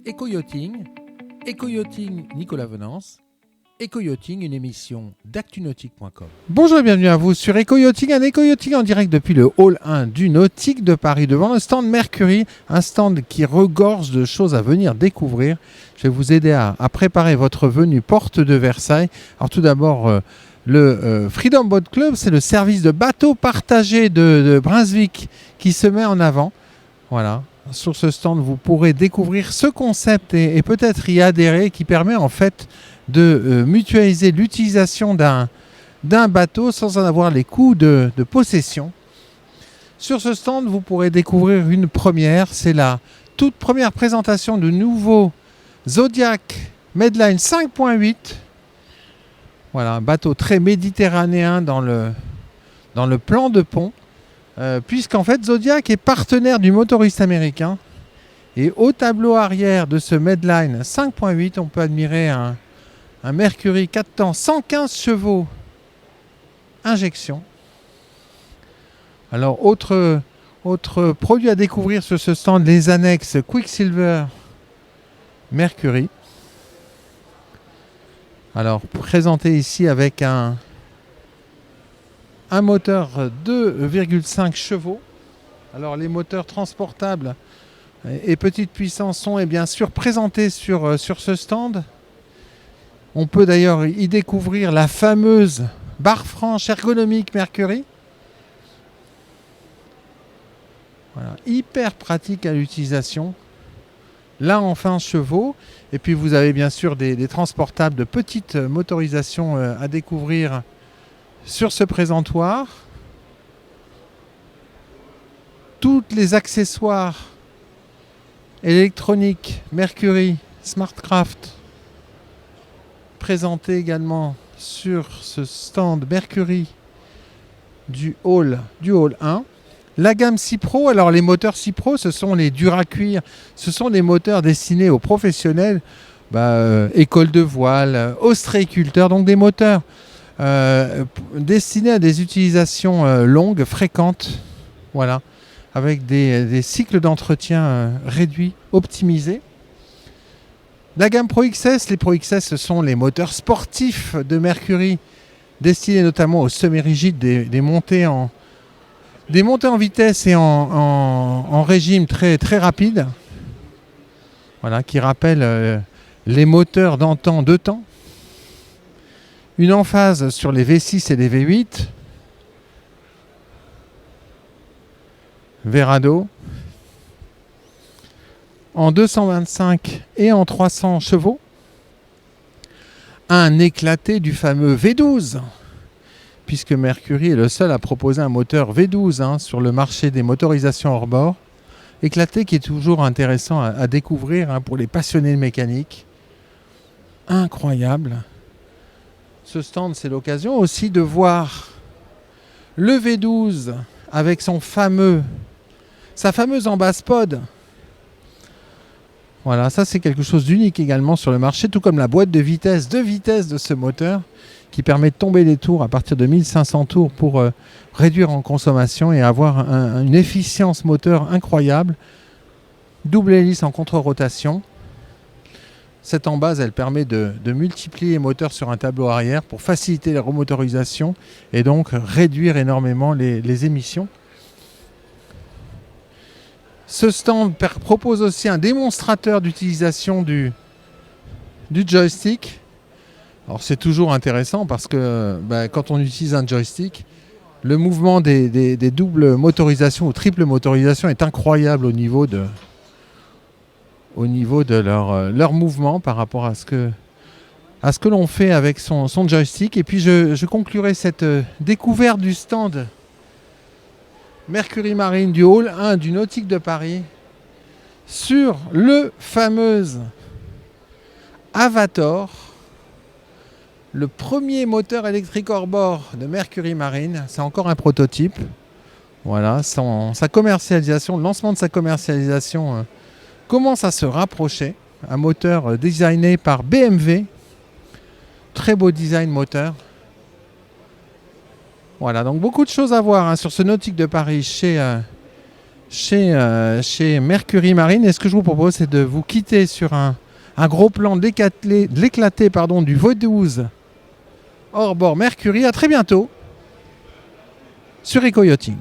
Éco-yachting, Nicolas Venance, Éco-yachting, une émission d'actunautique.com. Bonjour et bienvenue à vous sur Éco-yachting, un Éco-yachting en direct depuis le hall 1 du Nautique de Paris, devant le stand Mercury, un stand qui regorge de choses à venir découvrir. Je vais vous aider à préparer votre venue porte de Versailles. Alors tout d'abord, le Freedom Boat Club, c'est le service de bateau partagé de Brunswick qui se met en avant. Voilà. Sur ce stand, vous pourrez découvrir ce concept et peut-être y adhérer, qui permet en fait de mutualiser l'utilisation d'un bateau sans en avoir les coûts de possession. Sur ce stand, vous pourrez découvrir une première. C'est la toute première présentation du nouveau Zodiac Medline 5.8. Voilà, un bateau très méditerranéen dans le plan de pont. Puisqu'en fait Zodiac est partenaire du motoriste américain, et au tableau arrière de ce Medline 5.8 on peut admirer un Mercury 4 temps 115 chevaux injection. Alors autre produit à découvrir sur ce stand, les annexes Quicksilver Mercury, alors présenté ici avec un moteur 2,5 chevaux. Alors les moteurs transportables et petite puissance sont et bien sûr présentés sur ce stand. On peut d'ailleurs y découvrir la fameuse barre franche ergonomique Mercury. Voilà, hyper pratique à l'utilisation. Là en 15 chevaux. Et puis vous avez bien sûr des transportables de petite motorisation à découvrir sur ce présentoir. Tous les accessoires électroniques Mercury Smartcraft présentés également sur ce stand Mercury du hall 1. La gamme Cipro, alors les moteurs Cipro, ce sont les Duracuir, ce sont des moteurs destinés aux professionnels, école de voile, ostréiculteurs, donc des moteurs destinés à des utilisations longues, fréquentes, voilà, avec des cycles d'entretien réduits, optimisés. La gamme Pro XS, les Pro XS, ce sont les moteurs sportifs de Mercury, destinés notamment aux semi-rigides, des montées en vitesse et en régime très, très rapide, voilà, qui rappellent les moteurs d'antan, de temps. Une emphase sur les V6 et les V8. Verado. En 225 et en 300 chevaux. Un éclaté du fameux V12. Puisque Mercury est le seul à proposer un moteur V12 sur le marché des motorisations hors bord. Éclaté qui est toujours intéressant à découvrir pour les passionnés de mécanique. Incroyable. Ce stand, c'est l'occasion aussi de voir le V12 avec sa fameuse embase pod. Voilà, ça c'est quelque chose d'unique également sur le marché, tout comme la boîte de vitesse de ce moteur qui permet de tomber les tours à partir de 1500 tours pour réduire en consommation et avoir une efficience moteur incroyable. Double hélice en contre-rotation. Cette embase, elle permet de multiplier les moteurs sur un tableau arrière pour faciliter la remotorisation et donc réduire énormément les émissions. Ce stand propose aussi un démonstrateur d'utilisation du joystick. Alors c'est toujours intéressant parce que quand on utilise un joystick, le mouvement des doubles motorisations ou triple motorisations est incroyable au niveau de leur mouvement par rapport à ce que l'on fait avec son joystick. Et puis je conclurai cette découverte du stand Mercury Marine du hall 1 du Nautique de Paris sur le fameux Avator, le premier moteur électrique hors bord de Mercury Marine. C'est encore un prototype. Voilà, sa commercialisation, le lancement de sa commercialisation commence à se rapprocher. Un moteur designé par BMW. Très beau design moteur. Voilà, donc beaucoup de choses à voir sur ce Nautique de Paris chez chez Mercury Marine. Et ce que je vous propose, c'est de vous quitter sur un gros plan de l'éclaté du Vaudouz hors bord Mercury. À très bientôt sur Eco Yachting.